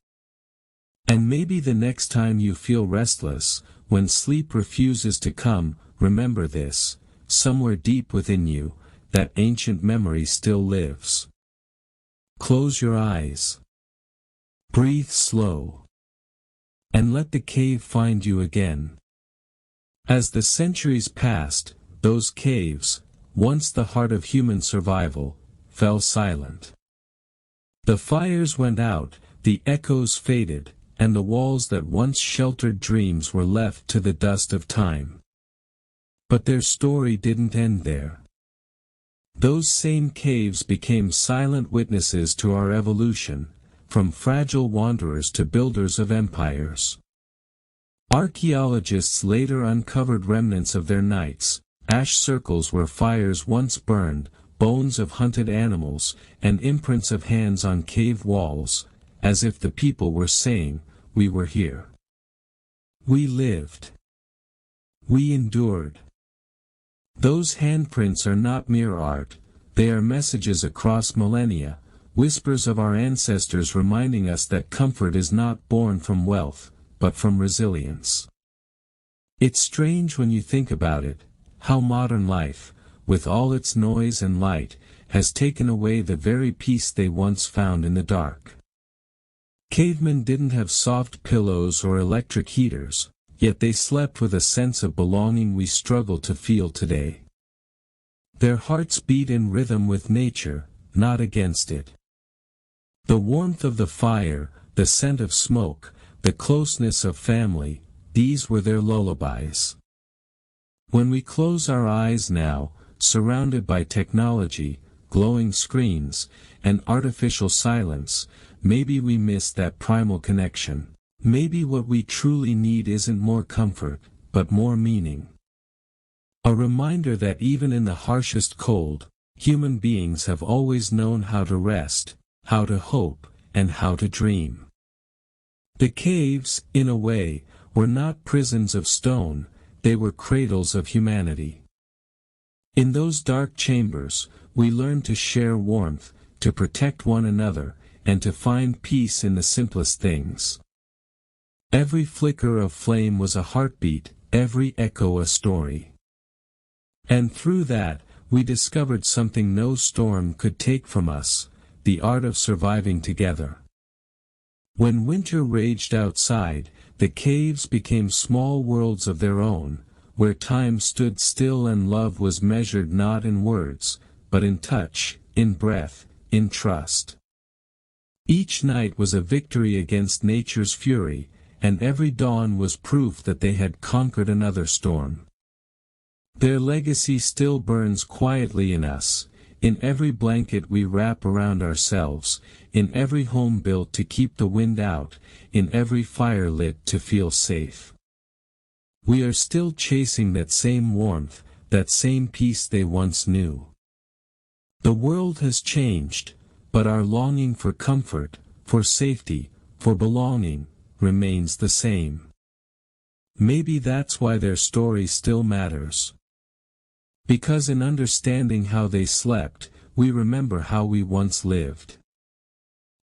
And maybe the next time you feel restless, when sleep refuses to come, remember this: somewhere deep within you, that ancient memory still lives. Close your eyes. Breathe slow. And let the cave find you again. As the centuries passed, those caves, once the heart of human survival, fell silent. The fires went out, the echoes faded, and the walls that once sheltered dreams were left to the dust of time. But their story didn't end there. Those same caves became silent witnesses to our evolution, from fragile wanderers to builders of empires. Archaeologists later uncovered remnants of their nights, ash circles where fires once burned, bones of hunted animals, and imprints of hands on cave walls, as if the people were saying, "We were here. We lived. We endured." Those handprints are not mere art, they are messages across millennia, whispers of our ancestors reminding us that comfort is not born from wealth, but from resilience. It's strange when you think about it, how modern life, with all its noise and light, has taken away the very peace they once found in the dark. Cavemen didn't have soft pillows or electric heaters, yet they slept with a sense of belonging we struggle to feel today. Their hearts beat in rhythm with nature, not against it. The warmth of the fire, the scent of smoke, the closeness of family, these were their lullabies. When we close our eyes now, surrounded by technology, glowing screens, and artificial silence, maybe we miss that primal connection. Maybe what we truly need isn't more comfort, but more meaning. A reminder that even in the harshest cold, human beings have always known how to rest, how to hope, and how to dream. The caves, in a way, were not prisons of stone, they were cradles of humanity. In those dark chambers, we learned to share warmth, to protect one another, and to find peace in the simplest things. Every flicker of flame was a heartbeat, every echo a story. And through that, we discovered something no storm could take from us, the art of surviving together. When winter raged outside, the caves became small worlds of their own, where time stood still and love was measured not in words, but in touch, in breath, in trust. Each night was a victory against nature's fury, and every dawn was proof that they had conquered another storm. Their legacy still burns quietly in us, in every blanket we wrap around ourselves, in every home built to keep the wind out, in every fire lit to feel safe. We are still chasing that same warmth, that same peace they once knew. The world has changed, but our longing for comfort, for safety, for belonging, remains the same. Maybe that's why their story still matters. Because in understanding how they slept, we remember how we once lived.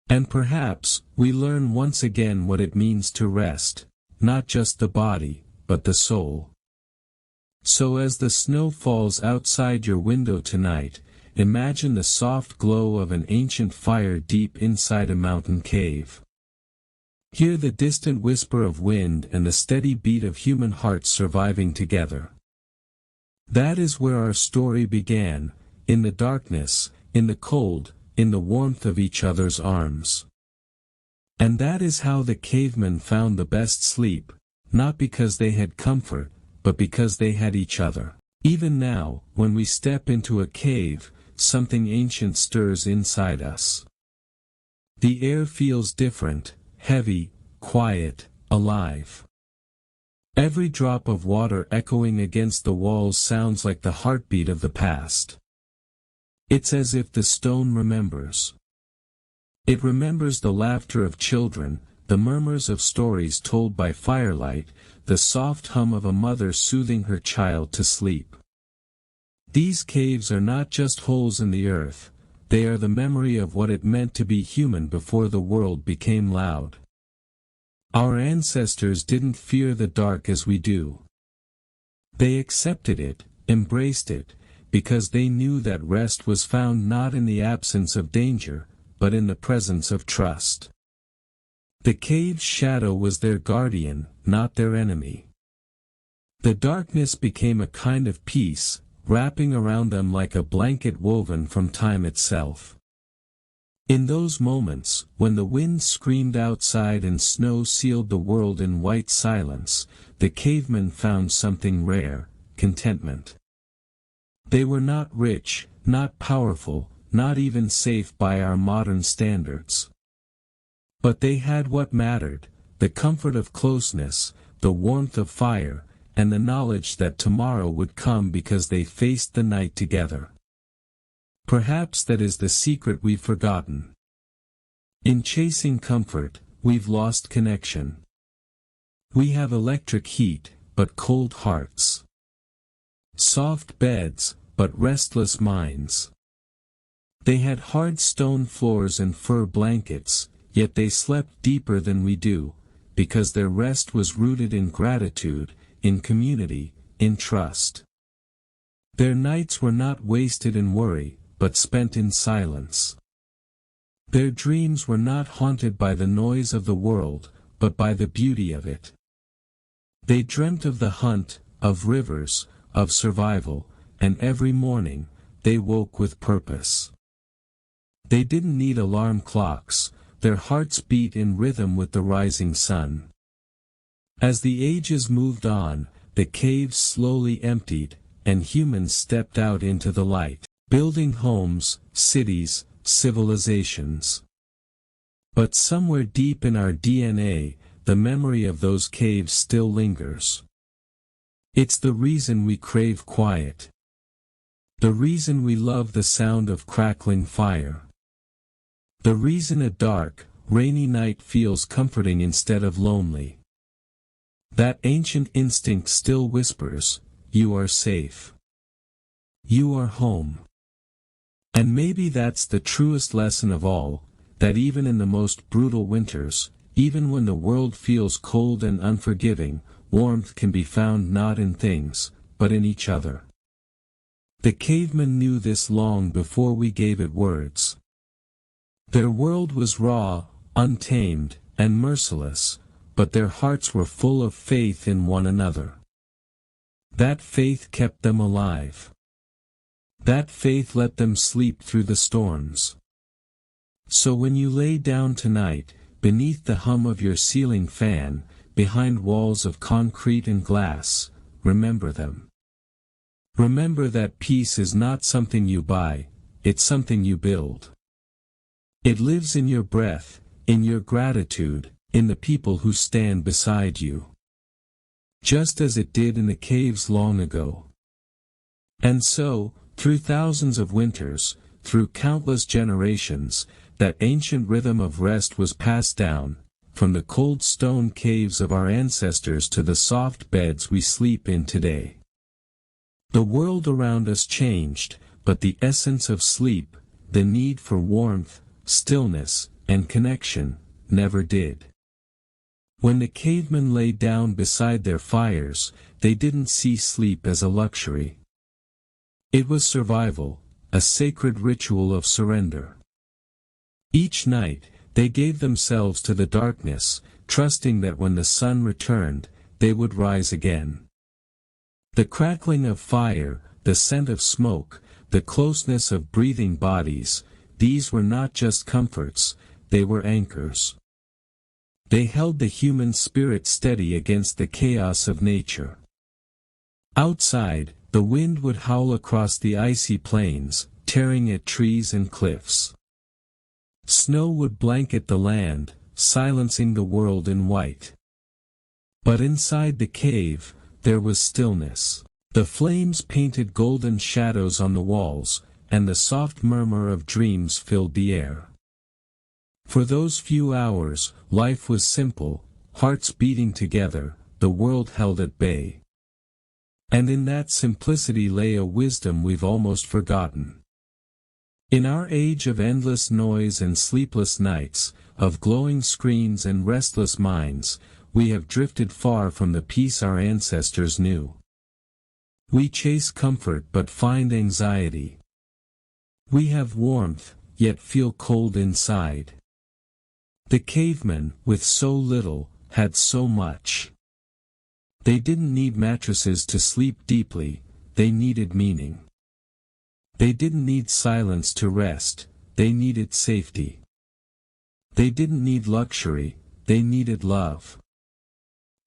And perhaps, we learn once again what it means to rest, not just the body, but the soul. So as the snow falls outside your window tonight, imagine the soft glow of an ancient fire deep inside a mountain cave. Hear the distant whisper of wind and the steady beat of human hearts surviving together. That is where our story began, in the darkness, in the cold, in the warmth of each other's arms. And that is how the cavemen found the best sleep, not because they had comfort, but because they had each other. Even now, when we step into a cave, something ancient stirs inside us. The air feels different, heavy, quiet, alive. Every drop of water echoing against the walls sounds like the heartbeat of the past. It's as if the stone remembers. It remembers the laughter of children, the murmurs of stories told by firelight, the soft hum of a mother soothing her child to sleep. These caves are not just holes in the earth, they are the memory of what it meant to be human before the world became loud. Our ancestors didn't fear the dark as we do. They accepted it, embraced it, because they knew that rest was found not in the absence of danger, but in the presence of trust. The cave's shadow was their guardian, not their enemy. The darkness became a kind of peace, wrapping around them like a blanket woven from time itself. In those moments, when the wind screamed outside and snow sealed the world in white silence, the cavemen found something rare, contentment. They were not rich, not powerful, not even safe by our modern standards. But they had what mattered, the comfort of closeness, the warmth of fire, and the knowledge that tomorrow would come because they faced the night together. Perhaps that is the secret we've forgotten. In chasing comfort, we've lost connection. We have electric heat, but cold hearts. Soft beds, but restless minds. They had hard stone floors and fur blankets, yet they slept deeper than we do, because their rest was rooted in gratitude, in community, in trust. Their nights were not wasted in worry, but spent in silence. Their dreams were not haunted by the noise of the world, but by the beauty of it. They dreamt of the hunt, of rivers, of survival, and every morning, they woke with purpose. They didn't need alarm clocks, their hearts beat in rhythm with the rising sun. As the ages moved on, the caves slowly emptied, and humans stepped out into the light, building homes, cities, civilizations. But somewhere deep in our DNA, the memory of those caves still lingers. It's the reason we crave quiet. The reason we love the sound of crackling fire. The reason a dark, rainy night feels comforting instead of lonely. That ancient instinct still whispers, "You are safe. You are home." And maybe that's the truest lesson of all, that even in the most brutal winters, even when the world feels cold and unforgiving, warmth can be found not in things, but in each other. The cavemen knew this long before we gave it words. Their world was raw, untamed, and merciless, but their hearts were full of faith in one another. That faith kept them alive. That faith let them sleep through the storms. So when you lay down tonight, beneath the hum of your ceiling fan, behind walls of concrete and glass, remember them. Remember that peace is not something you buy, it's something you build. It lives in your breath, in your gratitude, in the people who stand beside you. Just as it did in the caves long ago. And so, through thousands of winters, through countless generations, that ancient rhythm of rest was passed down, from the cold stone caves of our ancestors to the soft beds we sleep in today. The world around us changed, but the essence of sleep, the need for warmth, stillness, and connection, never did. When the cavemen lay down beside their fires, they didn't see sleep as a luxury. It was survival, a sacred ritual of surrender. Each night, they gave themselves to the darkness, trusting that when the sun returned, they would rise again. The crackling of fire, the scent of smoke, the closeness of breathing bodies, these were not just comforts, they were anchors. They held the human spirit steady against the chaos of nature. Outside, the wind would howl across the icy plains, tearing at trees and cliffs. Snow would blanket the land, silencing the world in white. But inside the cave, there was stillness. The flames painted golden shadows on the walls, and the soft murmur of dreams filled the air. For those few hours, life was simple, hearts beating together, the world held at bay. And in that simplicity lay a wisdom we've almost forgotten. In our age of endless noise and sleepless nights, of glowing screens and restless minds, we have drifted far from the peace our ancestors knew. We chase comfort but find anxiety. We have warmth, yet feel cold inside. The cavemen, with so little, had so much. They didn't need mattresses to sleep deeply, they needed meaning. They didn't need silence to rest, they needed safety. They didn't need luxury, they needed love.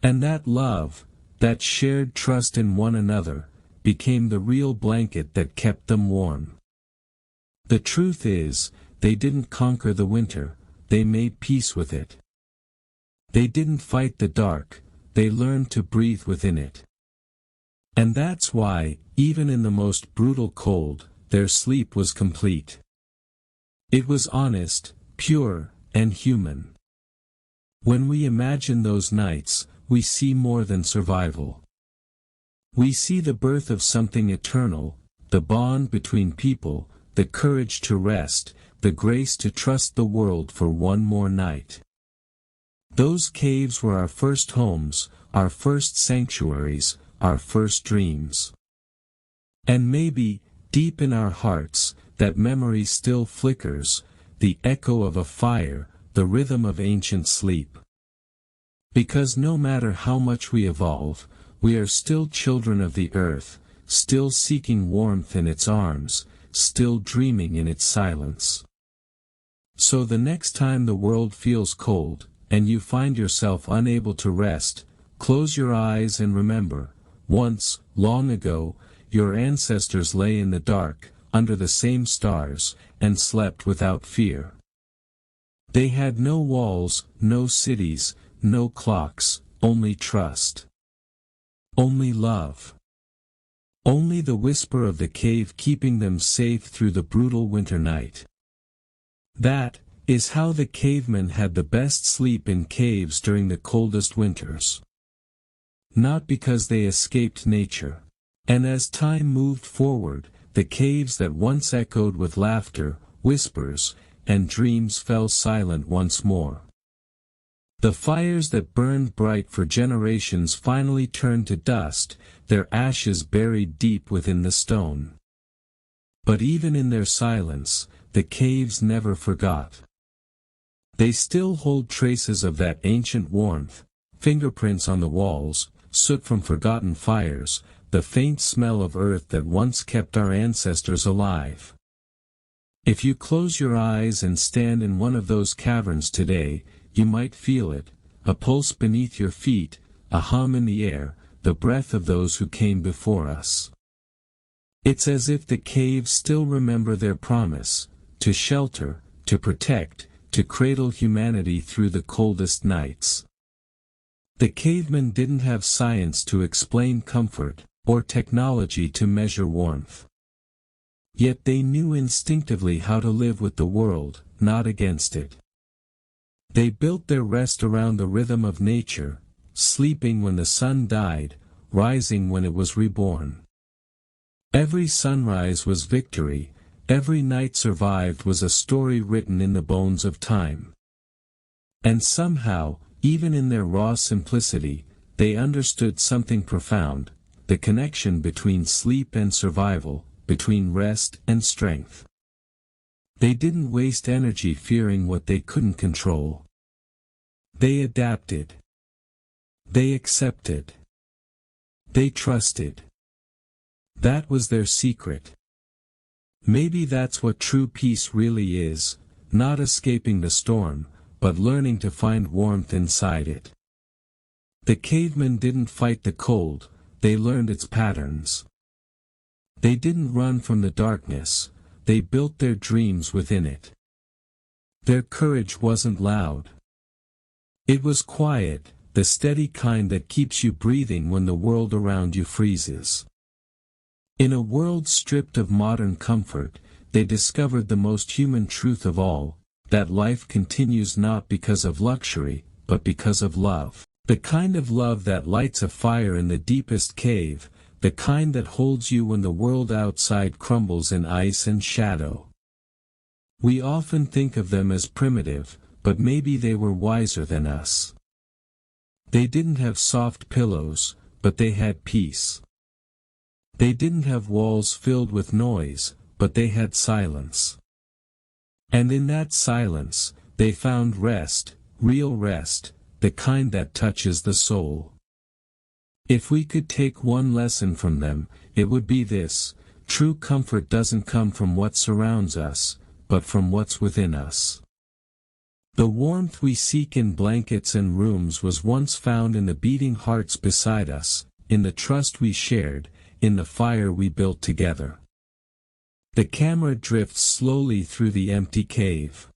And that love, that shared trust in one another, became the real blanket that kept them warm. The truth is, they didn't conquer the winter, they made peace with it. They didn't fight the dark, they learned to breathe within it. And that's why, even in the most brutal cold, their sleep was complete. It was honest, pure, and human. When we imagine those nights, we see more than survival. We see the birth of something eternal, the bond between people, the courage to rest, the grace to trust the world for one more night. Those caves were our first homes, our first sanctuaries, our first dreams. And maybe, deep in our hearts, that memory still flickers, the echo of a fire, the rhythm of ancient sleep. Because no matter how much we evolve, we are still children of the earth, still seeking warmth in its arms, still dreaming in its silence. So the next time the world feels cold, and you find yourself unable to rest, close your eyes and remember, once, long ago, your ancestors lay in the dark, under the same stars, and slept without fear. They had no walls, no cities, no clocks, only trust. Only love. Only the whisper of the cave keeping them safe through the brutal winter night. That is how the cavemen had the best sleep in caves during the coldest winters. Not because they escaped nature. And as time moved forward, the caves that once echoed with laughter, whispers, and dreams fell silent once more. The fires that burned bright for generations finally turned to dust, their ashes buried deep within the stone. But even in their silence, the caves never forgot. They still hold traces of that ancient warmth, fingerprints on the walls, soot from forgotten fires, the faint smell of earth that once kept our ancestors alive. If you close your eyes and stand in one of those caverns today, you might feel it, a pulse beneath your feet, a hum in the air, the breath of those who came before us. It's as if the caves still remember their promise, to shelter, to protect, to cradle humanity through the coldest nights. The cavemen didn't have science to explain comfort, or technology to measure warmth. Yet they knew instinctively how to live with the world, not against it. They built their rest around the rhythm of nature, sleeping when the sun died, rising when it was reborn. Every sunrise was victory, every night survived was a story written in the bones of time. And somehow, even in their raw simplicity, they understood something profound, the connection between sleep and survival, between rest and strength. They didn't waste energy fearing what they couldn't control. They adapted. They accepted. They trusted. That was their secret. Maybe that's what true peace really is, not escaping the storm, but learning to find warmth inside it. The cavemen didn't fight the cold, they learned its patterns. They didn't run from the darkness, they built their dreams within it. Their courage wasn't loud. It was quiet, the steady kind that keeps you breathing when the world around you freezes. In a world stripped of modern comfort, they discovered the most human truth of all, that life continues not because of luxury, but because of love. The kind of love that lights a fire in the deepest cave, the kind that holds you when the world outside crumbles in ice and shadow. We often think of them as primitive, but maybe they were wiser than us. They didn't have soft pillows, but they had peace. They didn't have walls filled with noise, but they had silence. And in that silence, they found rest, real rest, the kind that touches the soul. If we could take one lesson from them, it would be this: true comfort doesn't come from what surrounds us, but from what's within us. The warmth we seek in blankets and rooms was once found in the beating hearts beside us, in the trust we shared, in the fire we built together. The camera drifts slowly through the empty cave.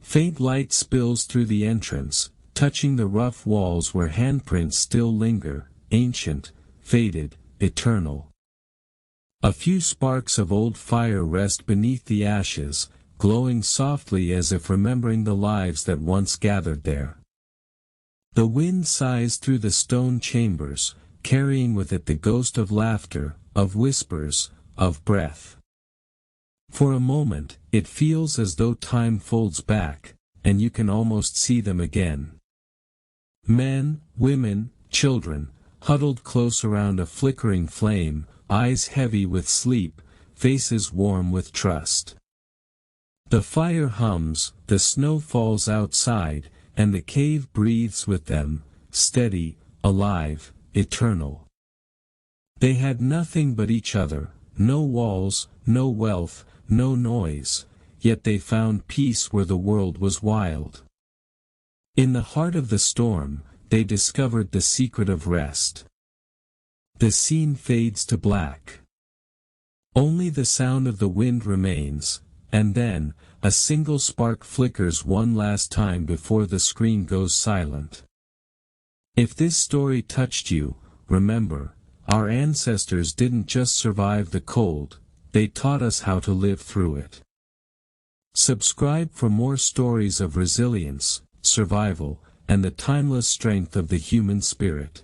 Faint light spills through the entrance, touching the rough walls where handprints still linger, ancient, faded, eternal. A few sparks of old fire rest beneath the ashes, glowing softly as if remembering the lives that once gathered there. The wind sighs through the stone chambers, carrying with it the ghost of laughter, of whispers, of breath. For a moment, it feels as though time folds back, and you can almost see them again. Men, women, children, huddled close around a flickering flame, eyes heavy with sleep, faces warm with trust. The fire hums, the snow falls outside, and the cave breathes with them, steady, alive, eternal. They had nothing but each other, no walls, no wealth, no noise, yet they found peace where the world was wild. In the heart of the storm, they discovered the secret of rest. The scene fades to black. Only the sound of the wind remains, and then, a single spark flickers one last time before the screen goes silent. If this story touched you, remember, our ancestors didn't just survive the cold, they taught us how to live through it. Subscribe for more stories of resilience, survival, and the timeless strength of the human spirit.